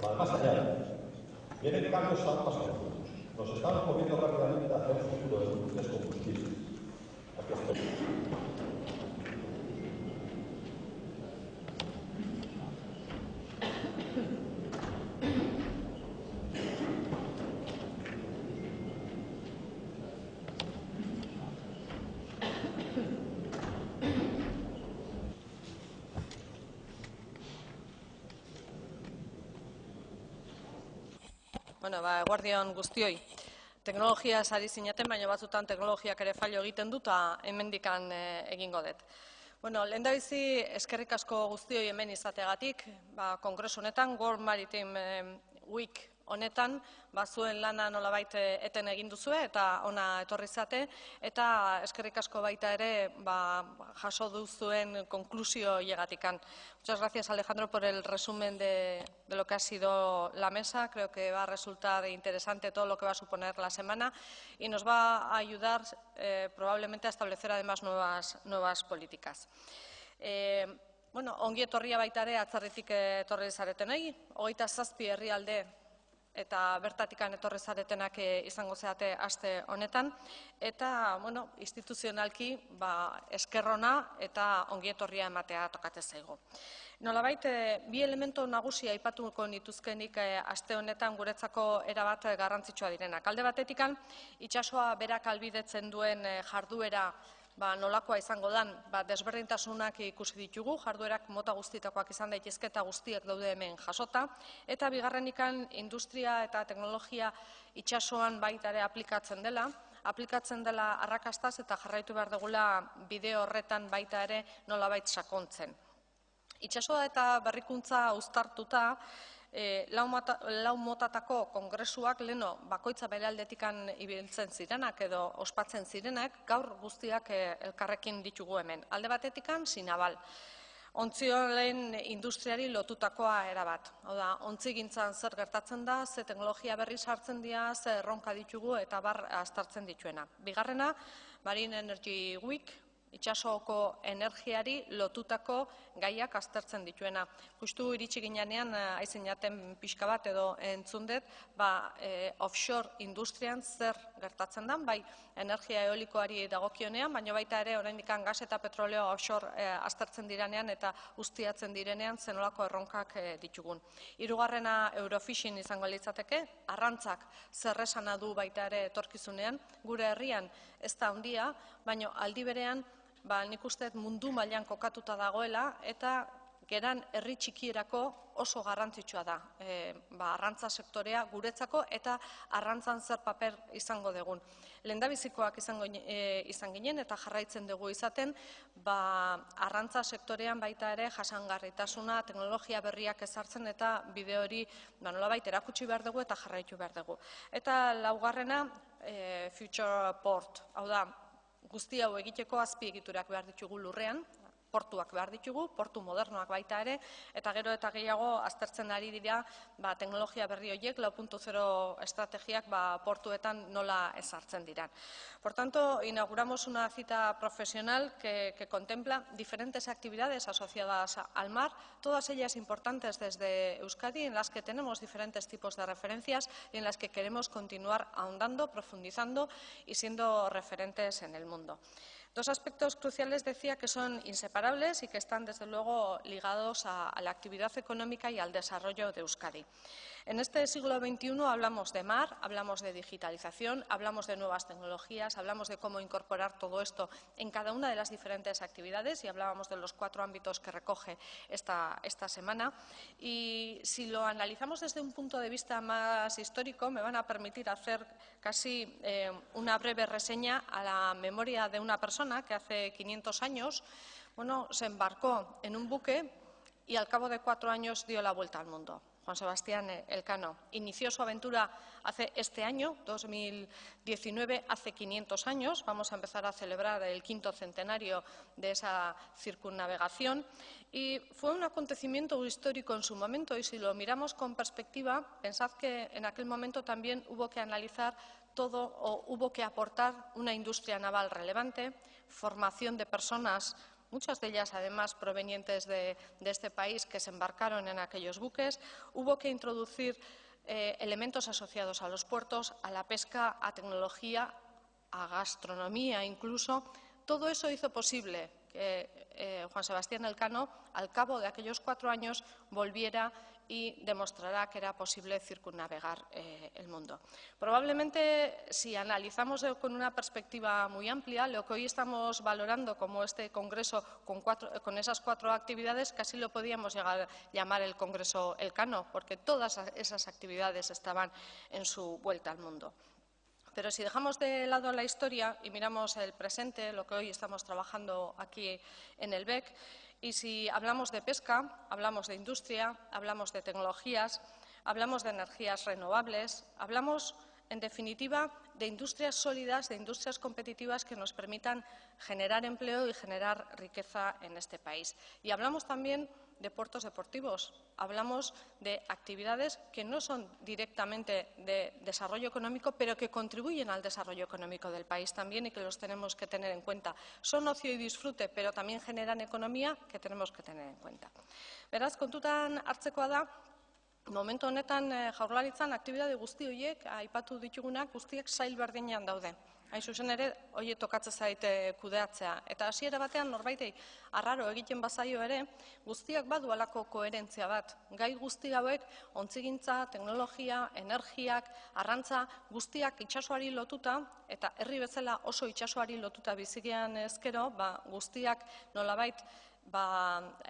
Más allá, vienen cambios más profundos. Nos estamos moviendo rápidamente hacia un futuro de múltiples combustibles. Aquí estoy. Bueno, eguerdion guztioi. Teknologia ari zineten, baina batzutan teknologiak ere fallo egiten du eta hemendikan egingo dut. Bueno, lehendabizi eskerrik asko guztioi hemen izateagatik, kongresu honetan, World Maritime Week honetan, zuen lana nolabait eten egin duzue eta ona etorri zate, eta eskerrik asko baita ere jaso duzuen konklusio hiegatik. Muchas gracias, Alejandro, por el resumen de lo que ha sido la mesa. Creo que va a resultar interesante todo lo que va a suponer la semana y nos va a ayudar probablemente a establecer además nuevas políticas. Bueno, ongi etorria baita ere atzerritik etorri zaretenei, 27 herrialde eta bertatikan etorri zaretenak izango zeate aste honetan, eta instituzionalki esker ona eta ongi etorria ematea tokatzen zaigu. Nolabait, bi elementu nagusi aipatuko nituzkenik aste honetan guretzako erabat garrantzitsua direnak. Alde batetikan, itsasoa berak ahalbidetzen duen jarduera nolakoa izango dan, desberdintasunak ikusi ditugu, jarduerak mota guztietakoak izan daitezke eta guztiak daude hemen jasota, eta bigarrenikan industria eta teknologia itsasoan baita ere aplikatzen dela arrakastaz eta jarraitu behar dugula bide horretan baita ere nolabait sakontzen. Itsasoa eta berrikuntza uztartuta, lau motatako kongresuak leno bakoitza bere aldetikan ibiltzen zirenak edo ospatzen zirenak, gaur guztiak elkarrekin ditugu hemen. Alde batetikan, Sinaval. Ontziolen industriari lotutakoa erabat. Hau da, ontzigintzan zer gertatzen da, ze teknologia berri sartzen dira, ze erronka ditugu eta aztertzen dituena. Bigarrena, Marine Energy Week, itsasoko energiari lotutako gaiak aztertzen dituena. Justu iritsi ginean, aizen jaten pixka bat edo entzundet, offshore industrian zer gertatzen den, bai energia eolikoari dagokionean, baina baita ere oraindik gas eta petroleo offshore aztertzen direnean eta ustiatzen direnean zenolako erronkak ditugun. Hirugarrena Eurofishing izango litzateke, arrantzak zer esana du baita ere etorkizunean, gure herrian ez da handia, baina aldi berean nik uste mundu mailan kokatuta dagoela eta geran herri txikierako oso garrantzitsua da arrantza sektorea guretzako eta arrantzan zer paper izango dugun. Lehendabizikoak izan ginen eta jarraitzen dugu izaten, arrantza sektorean baita ere jasangarritasuna, teknologia berriak ezartzen eta bide hori nolabait erakutsi behar dugu eta jarraitu behar dugu. Eta laugarrena, Future Port, hau da, guzti hau egiteko azpiegiturak behar ditugu lurrean, portuak behar ditugu, portu modernoak baita ere, eta gero eta gehiago aztertzen ari dira teknologia berri horiek, 4.0 estrategiak portuetan nola ezartzen dira. Por tanto, inauguramos una cita profesional que contempla diferentes actividades asociadas al mar, todas ellas importantes desde Euskadi, en las que tenemos diferentes tipos de referencias y en las que queremos continuar ahondando, profundizando y siendo referentes en el mundo. Dos aspectos cruciales decía que son inseparables y que están desde luego ligados a la actividad económica y al desarrollo de Euskadi. En este siglo XXI hablamos de mar, hablamos de digitalización, hablamos de nuevas tecnologías, hablamos de cómo incorporar todo esto en cada una de las diferentes actividades y hablábamos de los 4 ámbitos que recoge esta semana. Y si lo analizamos desde un punto de vista más histórico, me van a permitir hacer casi una breve reseña a la memoria de una persona que hace 500 años se embarcó en un buque y al cabo de 4 años dio la vuelta al mundo. Juan Sebastián Elcano inició su aventura este año, 2019, hace 500 años. Vamos a empezar a celebrar el 5º centenario de esa circunnavegación y fue un acontecimiento histórico en su momento y si lo miramos con perspectiva, pensad que en aquel momento también hubo que analizar todo o hubo que aportar una industria naval relevante, formación de personas muchas de ellas además provenientes de este país que se embarcaron en aquellos buques. Hubo que introducir elementos asociados a los puertos, a la pesca, a tecnología, a gastronomía incluso. Todo eso hizo posible que Juan Sebastián Elcano, al cabo de aquellos 4 años, volviera y demostrará que era posible circunnavegar el mundo. Probablemente, si analizamos con una perspectiva muy amplia, lo que hoy estamos valorando como este congreso con esas 4 actividades, casi lo podíamos llegar a llamar el Congreso Elcano, porque todas esas actividades estaban en su vuelta al mundo. Pero si dejamos de lado la historia y miramos el presente, lo que hoy estamos trabajando aquí en el BEC, y si hablamos de pesca, hablamos de industria, hablamos de tecnologías, hablamos de energías renovables, hablamos, en definitiva, de industrias sólidas, de industrias competitivas que nos permitan generar empleo y generar riqueza en este país. Y hablamos también de puertos deportivos, hablamos de actividades que no son directamente de desarrollo económico, pero que contribuyen al desarrollo económico del país también y que los tenemos que tener en cuenta. Son ocio y disfrute, pero también generan economía que tenemos que tener en cuenta. Beraz, kontutan hartzekoa da, momentu honetan Jaurlaritzan aktibitate guzti horiek, aipatu ditugunak, guztiak sail berdinean daude. Hain zuzen ere, horiek tokatzen zaite kudeatzea. Eta hasiera batean norbaitei arraro egiten bazaio ere, guztiak badu halako koherentzia bat. Gai guzti hauek, ontzigintza, teknologia, energiak, arrantza, guztiak itsasoari lotuta, eta herri bezala oso itsasoari lotuta bizigean ezkero, guztiak nolabait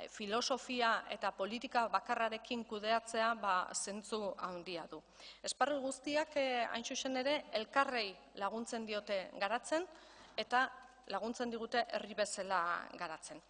filosofia eta politika bakarrarekin kudeatzea zentzu handia du. Esparru guztiak hain zuzen ere elkarrei laguntzen diote garatzen eta laguntzen digute herri bezala garatzen.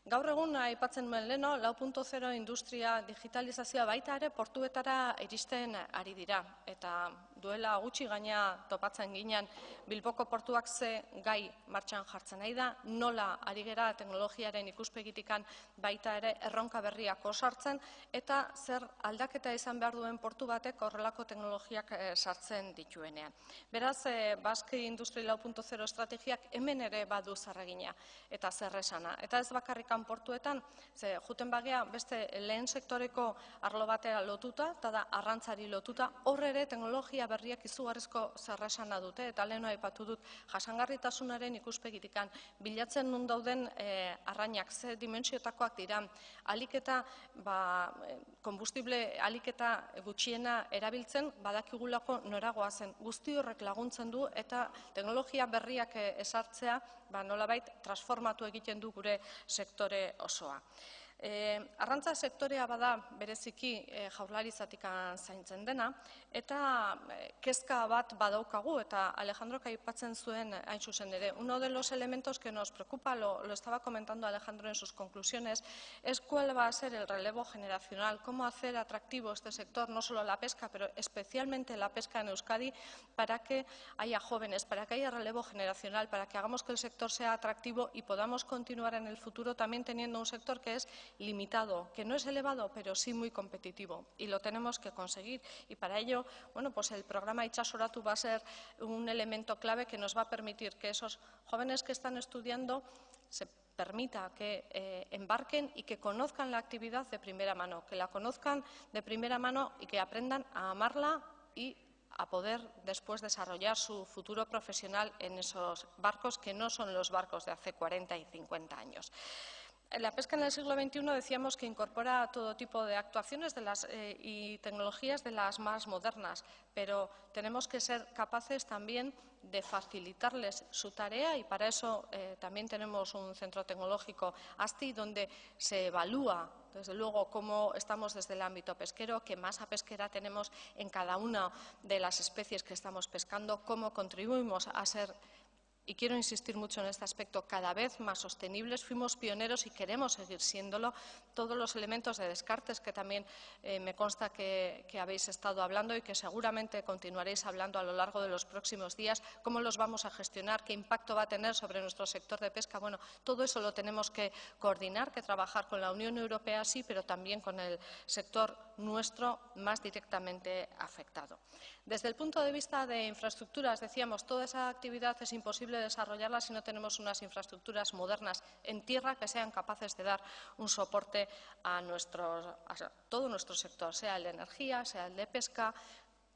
Gaur egun aipatzen nuen leno, 4.0 industria digitalizazioa baita ere portuetara iristen ari dira. Eta duela gutxi gaina topatzen ginen Bilboko portuak ze gai martxan jartzen nahi da, nola ari gera teknologiaren ikuspegitikan baita ere erronka berriak osartzen eta zer aldaketa izan behar duen portu batek horrelako teknologiak sartzen dituenean. Beraz, Basque Industry 4.0 estrategiak hemen ere badu zerregina eta zer esana. Eta ez bakarrik portuetan, ze juten bagea beste lehen sektoreko arlo batera lotuta, eta da arrantzari lotuta, horre ere teknologia berriak izugarrizko zerresana dute, eta lehen aipatu dut jasangarritasunaren ikuspegitikan bilatzen nun dauden arrainak ze dimentsiotakoak dira, aliketa, konbustible aliketa gutxiena erabiltzen, badakigulako noragoa zen, guzti horrek laguntzen du, eta teknologia berriak esartzea, nolabait transformatu egiten du gure sektore osoa. Arrantza sektorea bada bereziki Jaurlaritzatik zaintzen dena, eta kezka bat badaukagu, eta Alejandrok aipatzen zuen hain zuzen ere. Uno de los elementos que nos preocupa, lo estaba comentando Alejandro en sus conclusiones, es cuál va a ser el relevo generacional, cómo hacer atractivo este sector, no solo la pesca, pero especialmente la pesca en Euskadi, para que haya jóvenes, para que haya relevo generacional, para que hagamos que el sector sea atractivo y podamos continuar en el futuro también teniendo un sector que es limitado, que no es elevado, pero sí muy competitivo, y lo tenemos que conseguir. Y para ello, bueno, pues el programa Itsasoratu va a ser un elemento clave que nos va a permitir que esos jóvenes que están estudiando se permita que embarquen y que conozcan la actividad de primera mano, que la conozcan de primera mano y que aprendan a amarla y a poder después desarrollar su futuro profesional en esos barcos que no son los barcos de hace 40 y 50 años. La pesca en el siglo XXI decíamos que incorpora todo tipo de actuaciones y tecnologías de las más modernas, pero tenemos que ser capaces también de facilitarles su tarea y para eso también tenemos un centro tecnológico ASTI donde se evalúa desde luego cómo estamos desde el ámbito pesquero, qué masa pesquera tenemos en cada una de las especies que estamos pescando, cómo contribuimos a ser, y quiero insistir mucho en este aspecto, cada vez más sostenibles. Fuimos pioneros y queremos seguir siéndolo. Todos los elementos de descartes que también me consta que habéis estado hablando y que seguramente continuaréis hablando a lo largo de los próximos días, cómo los vamos a gestionar, qué impacto va a tener sobre nuestro sector de pesca. Bueno, todo eso lo tenemos que coordinar, que trabajar con la Unión Europea sí, pero también con el sector nuestro más directamente afectado. Desde el punto de vista de infraestructuras, decíamos, toda esa actividad es imposible posible desarrollarla si no tenemos unas infraestructuras modernas en tierra que sean capaces de dar un soporte a todo nuestro sector, sea el de energía, sea el de pesca.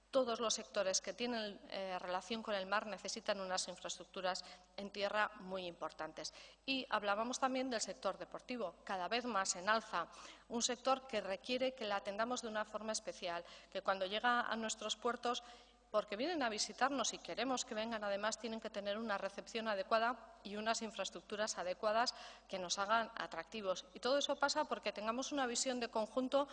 Todos los sectores que tienen relación con el mar necesitan unas infraestructuras en tierra muy importantes. Y hablábamos también del sector deportivo, cada vez más en alza, un sector que requiere que la atendamos de una forma especial, que cuando llega a nuestros puertos, porque vienen a visitarnos y queremos que vengan, además tienen que tener una recepción adecuada y unas infraestructuras adecuadas que nos hagan atractivos. Y todo eso pasa porque tengamos una visión de conjunto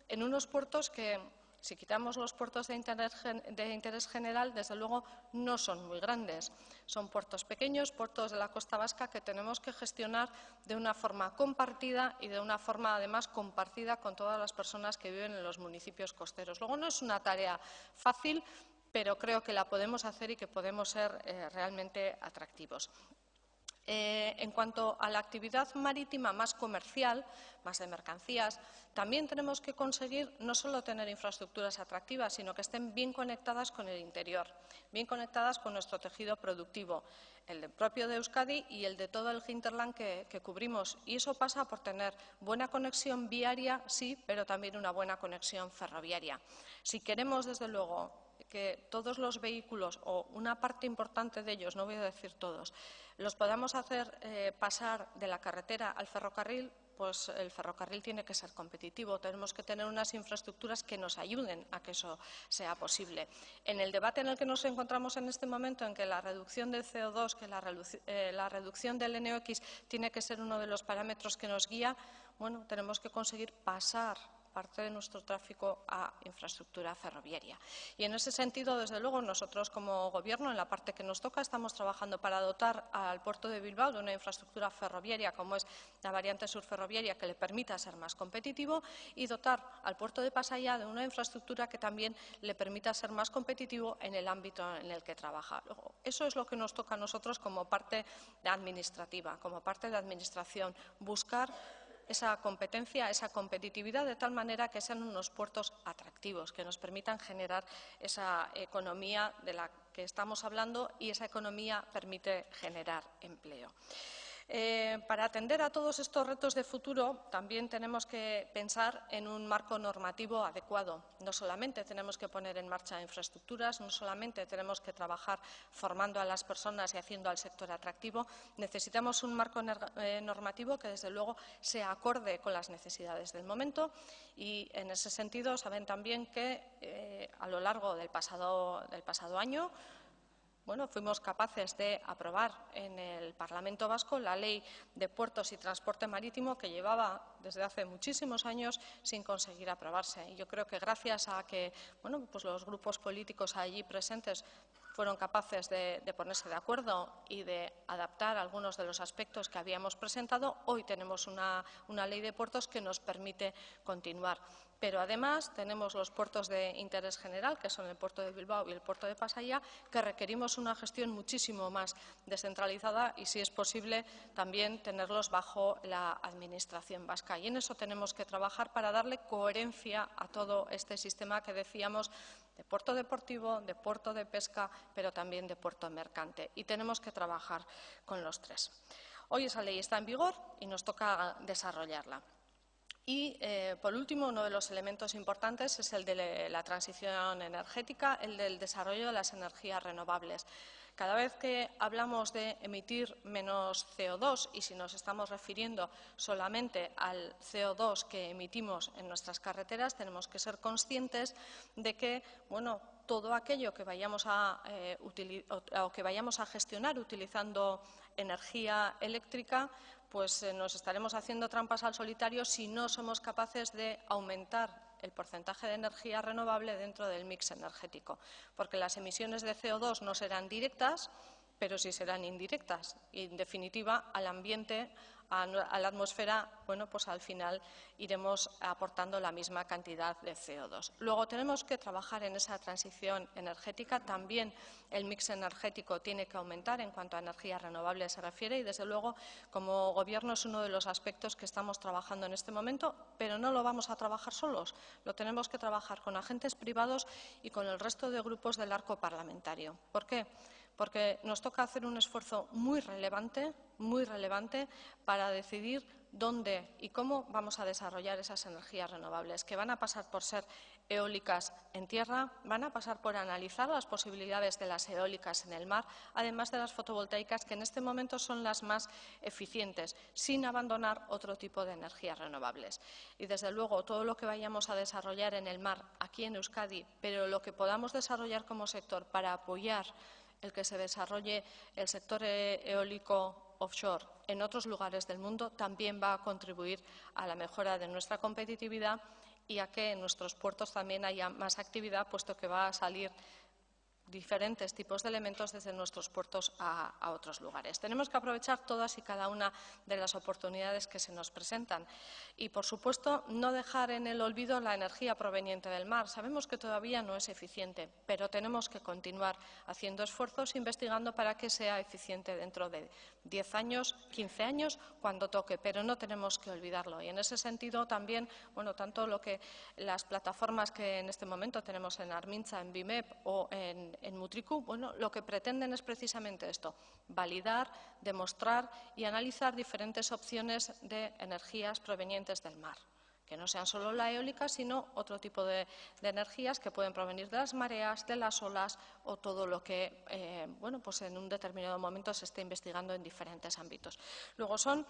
en unos puertos que, si quitamos los puertos de interés general, desde luego no son muy grandes. Son puertos pequeños, puertos de la costa vasca que tenemos que gestionar de una forma compartida y de una forma además compartida con todas las personas que viven en los municipios costeros. Luego no es una tarea fácil, pero creo que la podemos hacer y que podemos ser realmente atractivos. En cuanto a la actividad marítima más comercial, más de mercancías, también tenemos que conseguir no solo tener infraestructuras atractivas, sino que estén bien conectadas con el interior, bien conectadas con nuestro tejido productivo, el propio de Euskadi y el de todo el hinterland que cubrimos. Y eso pasa por tener buena conexión viaria, sí, pero también una buena conexión ferroviaria. Si queremos, desde luego, que todos los vehículos, o una parte importante de ellos, no voy a decir todos, los podamos hacer pasar de la carretera al ferrocarril, pues el ferrocarril tiene que ser competitivo. Tenemos que tener unas infraestructuras que nos ayuden a que eso sea posible. En el debate en el que nos encontramos en este momento, en que la reducción del CO2, que la reducción del NOx tiene que ser uno de los parámetros que nos guía, bueno, tenemos que conseguir pasar parte de nuestro tráfico a infraestructura ferroviaria. Y en ese sentido, desde luego, nosotros como Gobierno, en la parte que nos toca, estamos trabajando para dotar al puerto de Bilbao de una infraestructura ferroviaria, como es la variante sur ferroviaria, que le permita ser más competitivo, y dotar al puerto de Pasaia de una infraestructura que también le permita ser más competitivo en el ámbito en el que trabaja. Luego, eso es lo que nos toca a nosotros como parte administrativa, como parte de administración, buscar esa competencia, esa competitividad, de tal manera que sean unos puertos atractivos, que nos permitan generar esa economía de la que estamos hablando, y esa economía permite generar empleo. Para atender a todos estos retos de futuro, también tenemos que pensar en un marco normativo adecuado. No solamente tenemos que poner en marcha infraestructuras, no solamente tenemos que trabajar formando a las personas y haciendo al sector atractivo, necesitamos un marco normativo que, desde luego, sea acorde con las necesidades del momento. Y, en ese sentido, saben también que a lo largo del pasado año, fuimos capaces de aprobar en el Parlamento Vasco la Ley de Puertos y Transporte Marítimo, que llevaba desde hace muchísimos años sin conseguir aprobarse. Y yo creo que gracias a que los grupos políticos allí presentes fueron capaces de ponerse de acuerdo y de adaptar algunos de los aspectos que habíamos presentado, hoy tenemos una ley de puertos que nos permite continuar. Pero además tenemos los puertos de interés general, que son el puerto de Bilbao y el puerto de Pasaia, que requerimos una gestión muchísimo más descentralizada y, si es posible, también tenerlos bajo la Administración vasca. Y en eso tenemos que trabajar para darle coherencia a todo este sistema que decíamos de puerto deportivo, de puerto de pesca, pero también de puerto mercante. Y tenemos que trabajar con los tres. Hoy esa ley está en vigor y nos toca desarrollarla. Y, por último, uno de los elementos importantes es el de la transición energética, el del desarrollo de las energías renovables. Cada vez que hablamos de emitir menos CO2, y si nos estamos refiriendo solamente al CO2 que emitimos en nuestras carreteras, tenemos que ser conscientes de que todo aquello que vayamos a gestionar utilizando energía eléctrica, pues nos estaremos haciendo trampas al solitario si no somos capaces de aumentar el porcentaje de energía renovable dentro del mix energético, porque las emisiones de CO2 no serán directas, pero sí serán indirectas y, en definitiva, al ambiente, a la atmósfera, pues al final iremos aportando la misma cantidad de CO2. Luego tenemos que trabajar en esa transición energética. También el mix energético tiene que aumentar en cuanto a energías renovables se refiere y, desde luego, como Gobierno es uno de los aspectos que estamos trabajando en este momento, pero no lo vamos a trabajar solos. Lo tenemos que trabajar con agentes privados y con el resto de grupos del arco parlamentario. ¿Por qué? porque nos toca hacer un esfuerzo muy relevante para decidir dónde y cómo vamos a desarrollar esas energías renovables, que van a pasar por ser eólicas en tierra, van a pasar por analizar las posibilidades de las eólicas en el mar, además de las fotovoltaicas, que en este momento son las más eficientes, sin abandonar otro tipo de energías renovables. Y desde luego todo lo que vayamos a desarrollar en el mar aquí en Euskadi, pero lo que podamos desarrollar como sector para apoyar el que se desarrolle el sector eólico offshore en otros lugares del mundo, también va a contribuir a la mejora de nuestra competitividad y a que en nuestros puertos también haya más actividad, puesto que va a salir diferentes tipos de elementos desde nuestros puertos a otros lugares. Tenemos que aprovechar todas y cada una de las oportunidades que se nos presentan y, por supuesto, no dejar en el olvido la energía proveniente del mar. Sabemos que todavía no es eficiente, pero tenemos que continuar haciendo esfuerzos, investigando para que sea eficiente dentro de 10 años, 15 años, cuando toque, pero no tenemos que olvidarlo. Y en ese sentido también, tanto las plataformas que en este momento tenemos en Armintza, en BIMEP o en Mutriku, lo que pretenden es precisamente esto: validar, demostrar y analizar diferentes opciones de energías provenientes del mar, que no sean solo la eólica, sino otro tipo de energías que pueden provenir de las mareas, de las olas o todo lo que en un determinado momento se esté investigando en diferentes ámbitos. Luego son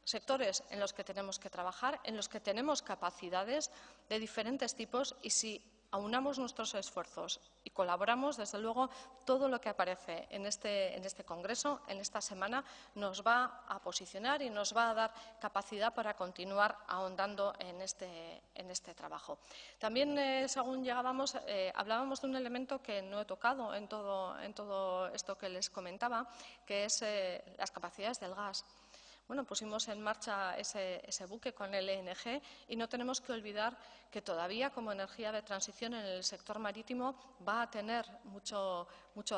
sectores en los que tenemos que trabajar, en los que tenemos capacidades de diferentes tipos, y si aunamos nuestros esfuerzos y colaboramos, desde luego, todo lo que aparece en este congreso, en esta semana, nos va a posicionar y nos va a dar capacidad para continuar ahondando en este trabajo. También, según llegábamos, hablábamos de un elemento que no he tocado en todo esto que les comentaba, que es las capacidades del gas. Pusimos en marcha ese buque con el ENG y no tenemos que olvidar que todavía, como energía de transición en el sector marítimo, va a tener mucho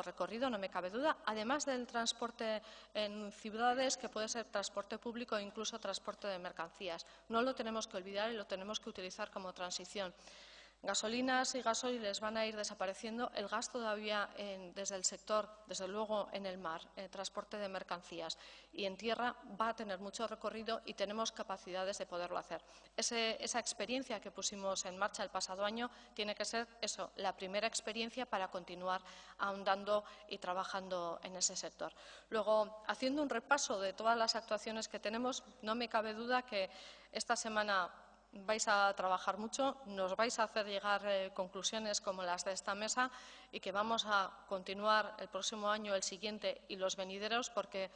recorrido, no me cabe duda, además del transporte en ciudades, que puede ser transporte público e incluso transporte de mercancías. No lo tenemos que olvidar y lo tenemos que utilizar como transición. Gasolinas y gasoiles van a ir desapareciendo. El gas todavía desde el sector, desde luego en el mar, transporte de mercancías y en tierra, va a tener mucho recorrido y tenemos capacidades de poderlo hacer. Esa experiencia que pusimos en marcha el pasado año tiene que ser eso, la primera experiencia para continuar ahondando y trabajando en ese sector. Luego, haciendo un repaso de todas las actuaciones que tenemos, no me cabe duda que esta semana vais a trabajar mucho, nos vais a hacer llegar conclusiones como las de esta mesa y que vamos a continuar el próximo año, el siguiente y los venideros, porque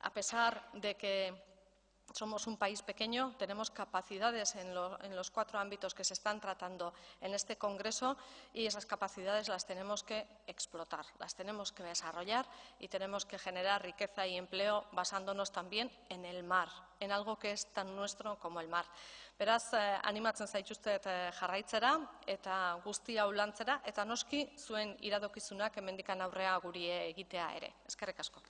a pesar de que somos un país pequeño, tenemos capacidades en los 4 ámbitos que se están tratando en este congreso y esas capacidades las tenemos que explotar, las tenemos que desarrollar y tenemos que generar riqueza y empleo basándonos también en el mar, en algo que es tan nuestro como el mar. Beraz, animatzen zaituztet jarraitzera eta guzti hau lantzera eta noski zuen iradokizunak hemendik aurrera guri egitea ere. Eskerrik asko.